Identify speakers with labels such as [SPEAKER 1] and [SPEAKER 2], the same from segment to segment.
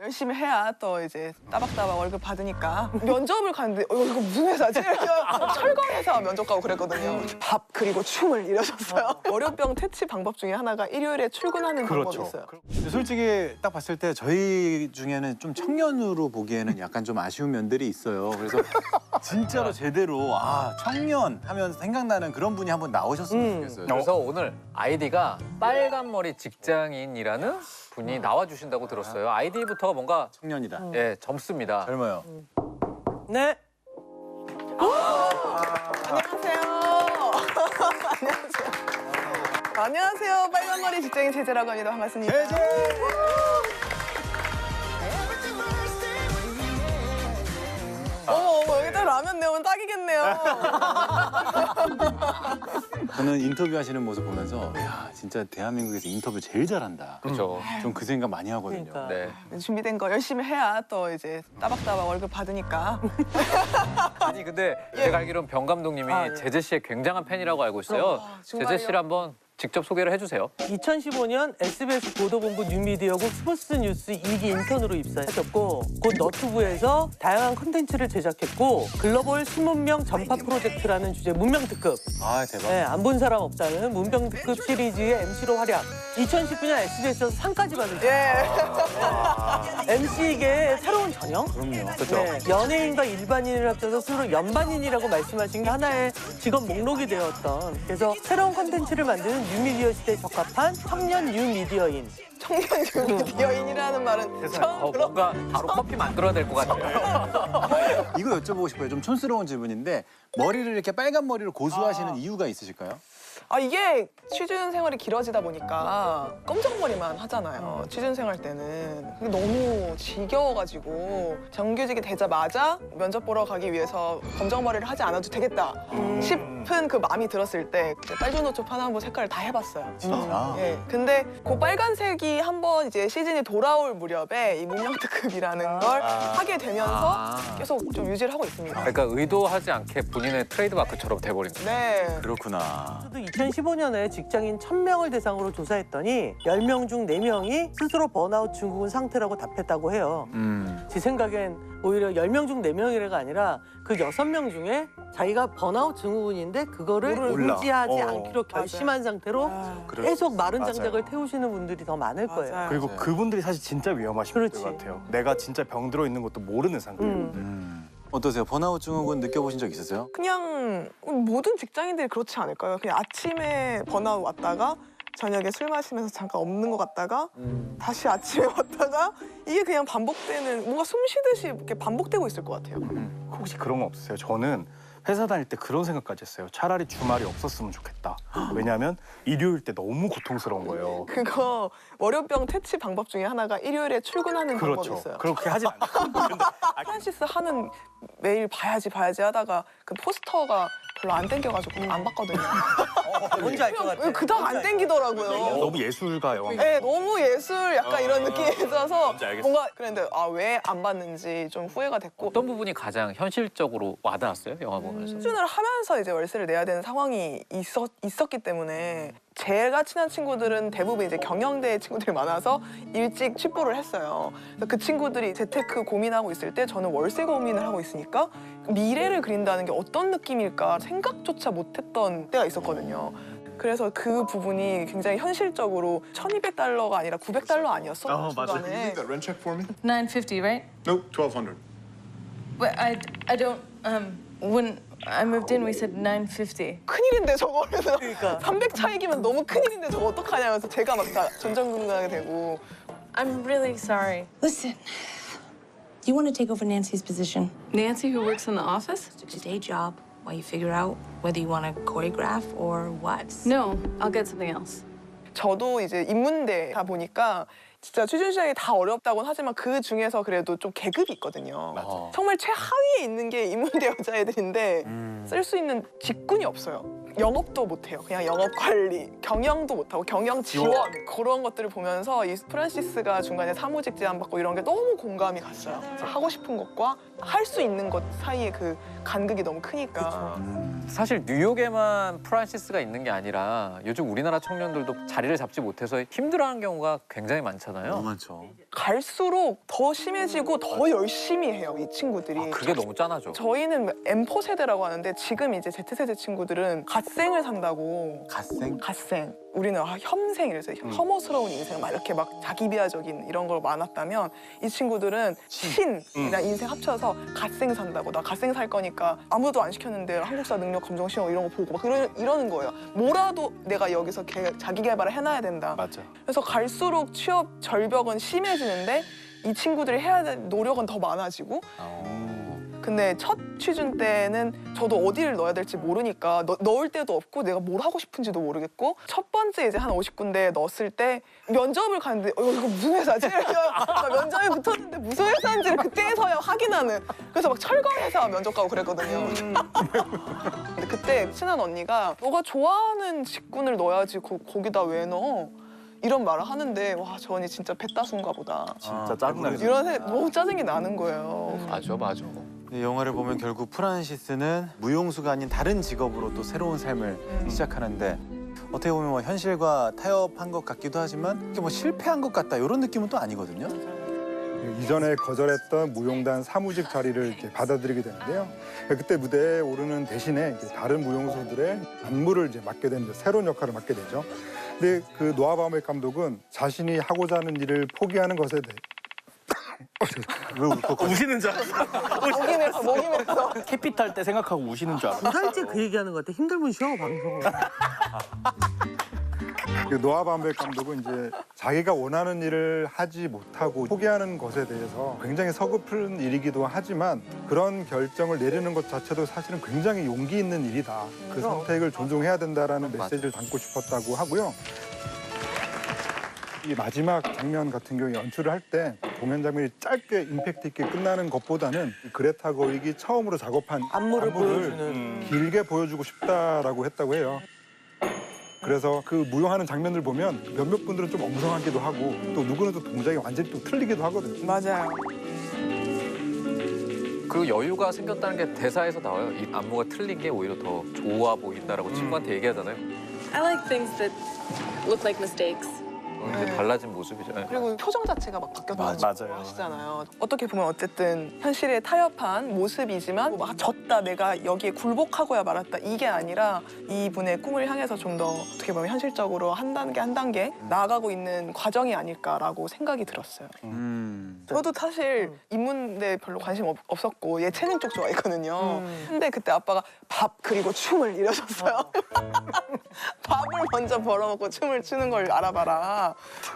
[SPEAKER 1] 열심히 해야 또 이제 따박따박 월급 받으니까 면접을 갔는데 이거 무슨 회사지? 철거 회사 면접 가고 그랬거든요. 밥 그리고 춤을 이러셨어요. 월요병 퇴치 방법 중에 하나가 일요일에 출근하는 방법이 있어요.
[SPEAKER 2] 근데 솔직히 딱 봤을 때 저희 중에는 좀 청년으로 보기에는 약간 좀 아쉬운 면들이 있어요. 그래서 진짜로 제대로 청년 하면 생각나는 그런 분이 한번 나오셨으면 좋겠어요.
[SPEAKER 3] 그래서 오늘 아이디가 빨간 머리 직장인이라는 분이 나와주신다고 들었어요. 아이디부터가 뭔가
[SPEAKER 2] 청년이다.
[SPEAKER 3] 예, 젊습니다.
[SPEAKER 2] 젊어요.
[SPEAKER 4] 네.
[SPEAKER 1] 안녕하세요. 안녕하세요. 안녕하세요. 빨간머리 직장인 제재라고 합니다. 반갑습니다. 어머, 여기다 라면 내오면 딱이겠네요.
[SPEAKER 2] 저는 인터뷰 하시는 모습 보면서 야 진짜 대한민국에서 인터뷰 제일 잘한다.
[SPEAKER 3] 그렇죠.
[SPEAKER 2] 좀 그 생각 많이 하거든요.
[SPEAKER 4] 그러니까.
[SPEAKER 3] 네.
[SPEAKER 1] 준비된 거 열심히 해야 또 이제 따박따박 월급 받으니까.
[SPEAKER 3] 아니 근데 제가 알기로는 병 감독님이
[SPEAKER 1] 예.
[SPEAKER 3] 제재 씨의 굉장한 팬이라고 알고 있어요.
[SPEAKER 1] 정말요?
[SPEAKER 3] 제재 씨를 한번 직접 소개를 해주세요.
[SPEAKER 4] 2015년 SBS 보도본부 뉴미디어국 스포츠 뉴스 2기 인턴으로 입사하셨고 곧 너튜브에서 다양한 콘텐츠를 제작했고 글로벌 신문명 전파 프로젝트라는 주제 문명특급
[SPEAKER 2] 아 대박.
[SPEAKER 4] 네, 안 본 사람 없다는 문명특급 시리즈의 MC로 활약 2019년 SBS에서 상까지 받으셨어요.
[SPEAKER 1] 예.
[SPEAKER 4] MC계의 새로운 전형?
[SPEAKER 2] 그럼요.
[SPEAKER 4] 네, 연예인과 일반인을 합쳐서 스스로 연반인이라고 말씀하신 게 하나의 직업 목록이 되었던 그래서 새로운 콘텐츠를 만드는 뉴미디어 시대에 적합한 청년 뉴미디어인
[SPEAKER 1] 청년 뉴미디어인이라는 말은 처음 들어.
[SPEAKER 3] 뭔가 바로 커피 만들어야 될 것 같아요.
[SPEAKER 2] 이거 여쭤보고 싶어요. 좀 촌스러운 질문인데 머리를 이렇게 빨간 머리로 고수하시는 이유가 있으실까요?
[SPEAKER 1] 이게 취준 생활이 길어지다 보니까 검정머리만 하잖아요. 취준 생활 때는. 근데 너무 지겨워가지고 정규직이 되자마자 면접 보러 가기 위해서 검정머리를 하지 않아도 되겠다 싶은 그 마음이 들었을 때 빨주노초 파남보 색깔을 다 해봤어요.
[SPEAKER 2] 진짜?
[SPEAKER 1] 예. 근데 그 빨간색이 한번 이제 시즌이 돌아올 무렵에 이 문명특급이라는 걸 하게 되면서 계속 좀 유지를 하고 있습니다.
[SPEAKER 3] 그러니까 의도하지 않게 본인의 트레이드 마크처럼 돼버린 거예요.
[SPEAKER 1] 네.
[SPEAKER 2] 그렇구나.
[SPEAKER 4] 저도 2015년에 직장인 1000명을 대상으로 조사했더니 10명 중 4명이 스스로 번아웃 증후군 상태라고 답했다고 해요. 제 생각엔 오히려 10명 중 4명이라가 아니라 그 6명 중에 자기가 번아웃 증후군인데 그거를
[SPEAKER 2] 몰라.
[SPEAKER 4] 인지하지 않기로 결심한 상태로 계속 마른 장작을 태우시는 분들이 더 많을 거예요.
[SPEAKER 1] 맞아요.
[SPEAKER 5] 그리고
[SPEAKER 1] 맞아요.
[SPEAKER 5] 그분들이 사실 진짜 위험하신
[SPEAKER 4] 그렇지.
[SPEAKER 5] 것 같아요. 내가 진짜 병들어 있는 것도 모르는 상태로.
[SPEAKER 2] 어떠세요? 번아웃 증후군 느껴보신 적 있으세요?
[SPEAKER 1] 그냥 모든 직장인들이 그렇지 않을까요? 그냥 아침에 번아웃 왔다가 저녁에 술 마시면서 잠깐 없는 것 같다가 다시 아침에 왔다가 이게 그냥 반복되는 뭔가 숨 쉬듯이 이렇게 반복되고 있을 것 같아요.
[SPEAKER 5] 혹시 그런 거 없으세요? 저는 회사 다닐 때 그런 생각까지 했어요. 차라리 주말이 없었으면 좋겠다. 왜냐하면 일요일 때 너무 고통스러운 거예요.
[SPEAKER 1] 그거 월요병 퇴치 방법 중에 하나가 일요일에 출근하는 방법이
[SPEAKER 5] 그렇죠.
[SPEAKER 1] 있어요.
[SPEAKER 5] 그렇게 하진 않아요.
[SPEAKER 1] 프란시스 하는 매일 봐야지 하다가 그 포스터가 별로 안 땡겨가지고 안 봤거든요.
[SPEAKER 4] 뭔지 알 것 같아요.
[SPEAKER 1] 그닥 안 땡기더라고요.
[SPEAKER 5] 너무 예술가 영화.
[SPEAKER 1] 네, 너무 예술 약간 이런 느낌이 있어서 뭔가 그랬는데 왜 안 봤는지 좀 후회가 됐고
[SPEAKER 3] 어떤 부분이 가장 현실적으로 와닿았어요? 영화 보면서?
[SPEAKER 1] 수준을 하면서 이제 월세를 내야 되는 상황이 있었기 때문에 제가 친한 친구들은 대부분 이제 경영대 친구들이 많아서 일찍 취부를 했어요. 그래서 그 친구들이 재테크 고민하고 있을 때 저는 월세 고민을 하고 있으니까 미래를 그린다는 게 어떤 느낌일까 생각조차 못했던 때가 있었거든요. 그래서 그 부분이 굉장히 현실적으로 $1,200가 아니라 $900 아니었어? 중간에.
[SPEAKER 6] That rent check for me?
[SPEAKER 7] 950, right?
[SPEAKER 6] Nope, 1,200.
[SPEAKER 7] But I don't, when I moved in, we said 950.
[SPEAKER 1] 큰일인데 저거 그래서
[SPEAKER 4] 그러니까.
[SPEAKER 1] 300 차이기면 너무 큰일인데 저거 어떡하냐면서 제가 막 다 전전긍긍하게 되고
[SPEAKER 7] I'm really sorry.
[SPEAKER 8] Listen, you want to take over Nancy's position.
[SPEAKER 7] Nancy, who works in the office?
[SPEAKER 8] It's a day job while you figure out whether you want to choreograph or what.
[SPEAKER 7] No, I'll get something else.
[SPEAKER 1] 저도 이제 인문대다 보니까 진짜 취준 시장이 다 어렵다고는 하지만 그 중에서 그래도 좀 계급이 있거든요. 정말 최하위에 있는 게 인문대 여자애들인데 쓸 수 있는 직군이 없어요. 영업도 못해요. 그냥 영업 관리, 경영도 못하고 경영 지원 그런 것들을 보면서 이 프란시스가 중간에 사무직 제안 받고 이런 게 너무 공감이 갔어요. 하고 싶은 것과 할 수 있는 것 사이에 그 간극이 너무 크니까.
[SPEAKER 3] 사실 뉴욕에만 프란시스가 있는 게 아니라 요즘 우리나라 청년들도 자리를 잡지 못해서 힘들어하는 경우가 굉장히 많잖아요.
[SPEAKER 2] 너무 많죠.
[SPEAKER 1] 갈수록 더 심해지고 더 열심히 해요, 이 친구들이.
[SPEAKER 3] 그게 너무 짠하죠.
[SPEAKER 1] 저희는 M4 세대라고 하는데 지금 이제 Z세대 친구들은 갓생을 산다고.
[SPEAKER 2] 갓생?
[SPEAKER 1] 우리는 혐생 이래서 혐오스러운 인생 막 이렇게 막 자기 비하적인 이런 걸 많았다면 이 친구들은 신이랑 인생 합쳐서 갓생 산다고. 나 갓생 살 거니까 아무도 안 시켰는데 한국사 능력 검정 시험 이런 거 보고 막 이러는 거예요. 뭐라도 내가 여기서 자기 개발을 해놔야 된다.
[SPEAKER 5] 맞아.
[SPEAKER 1] 그래서 갈수록 취업 절벽은 심해지는데 이 친구들이 해야 될 노력은 더 많아지고. 근데 첫 취준 때는 저도 어디를 넣어야 될지 모르니까 넣을 데도 없고 내가 뭘 하고 싶은지도 모르겠고 첫 번째 이제 한 50군데 넣었을 때 면접을 갔는데 이거 무슨 회사지? 나 면접에 붙었는데 무슨 회사인지를 그때서야 확인하는. 그래서 막 철거회사 면접 가고 그랬거든요. 근데 그때 친한 언니가 너가 좋아하는 직군을 넣어야지 거기다 왜 넣어? 이런 말을 하는데 와, 저 언니 진짜 배따순가 보다.
[SPEAKER 5] 진짜 짜증나겠어.
[SPEAKER 1] 이런 너무 짜증이 나는 거예요.
[SPEAKER 3] 맞아.
[SPEAKER 2] 이 영화를 보면 결국 프란시스는 무용수가 아닌 다른 직업으로 또 새로운 삶을 시작하는데 어떻게 보면 뭐 현실과 타협한 것 같기도 하지만 이게 뭐 실패한 것 같다 이런 느낌은 또 아니거든요.
[SPEAKER 6] 이전에 거절했던 무용단 사무직 자리를 이제 받아들이게 되는데요. 그때 무대에 오르는 대신에 이제 다른 무용수들의 안무를 이제 맡게 되는데 새로운 역할을 맡게 되죠. 근데 그 노아 바우맥 감독은 자신이 하고자 하는 일을 포기하는 것에 대해
[SPEAKER 2] 왜 울컥하지?
[SPEAKER 5] 우시는 줄 알았어.
[SPEAKER 1] 목이 맸어.
[SPEAKER 5] 캐피탈 때 생각하고 우시는 줄 알았어.
[SPEAKER 4] 두 달째 그 얘기하는 것 같아. 힘들면 쉬어 방송을.
[SPEAKER 6] 그 노아 바우맥 감독은 이제 자기가 원하는 일을 하지 못하고 포기하는 것에 대해서 굉장히 서글픈 일이기도 하지만 그런 결정을 내리는 것 자체도 사실은 굉장히 용기 있는 일이다. 그 선택을 존중해야 된다라는 메시지를 담고 싶었다고 하고요. 이 마지막 장면 같은 경우에 연출을 할 때 공연 장면이 짧게 임팩트 있게 끝나는 것보다는 그레타 거윅이 처음으로 작업한
[SPEAKER 4] 안무를 보여주는.
[SPEAKER 6] 길게 보여주고 싶다라고 했다고 해요. 그래서 그 무용하는 장면을 보면 몇몇 분들은 좀 엉성하기도 하고 또 누구는 또 동작이 완전히 또 틀리기도 하거든요.
[SPEAKER 1] 맞아요.
[SPEAKER 3] 그리고 여유가 생겼다는 게 대사에서 나와요. 이 안무가 틀린 게 오히려 더 좋아 보인다라고 친구한테 얘기하잖아요.
[SPEAKER 7] I like things that look like mistakes.
[SPEAKER 3] 이제 달라진 모습이죠. 네.
[SPEAKER 1] 그리고 표정 자체가 막 바뀌었다고
[SPEAKER 5] 맞아요.
[SPEAKER 1] 하시잖아요. 어떻게 보면 어쨌든 현실에 타협한 모습이지만 막 졌다, 내가 여기에 굴복하고야 말았다 이게 아니라 이분의 꿈을 향해서 좀 더 어떻게 보면 현실적으로 한 단계 나아가고 있는 과정이 아닐까라고 생각이 들었어요. 저도 사실 인문대 별로 관심 없었고 예체능 쪽 좋아했거든요. 근데 그때 아빠가 밥 그리고 춤을 이러셨어요. 밥을 먼저 벌어먹고 춤을 추는 걸 알아봐라.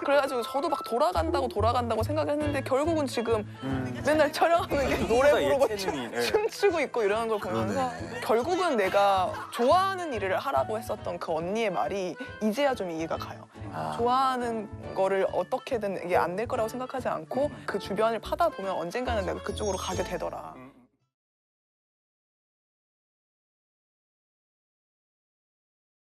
[SPEAKER 1] 그래가지고 저도 막 돌아간다고 생각했는데 결국은 지금 맨날 촬영하는 게 노래 부르고 춤추고 있고 이러는 걸 보면서 결국은 내가 좋아하는 일을 하라고 했었던 그 언니의 말이 이제야 좀 이해가 가요. 좋아하는 거를 어떻게든 이게 안 될 거라고 생각하지 않고 그 주변을 파다 보면 언젠가는 내가 그쪽으로 가게 되더라.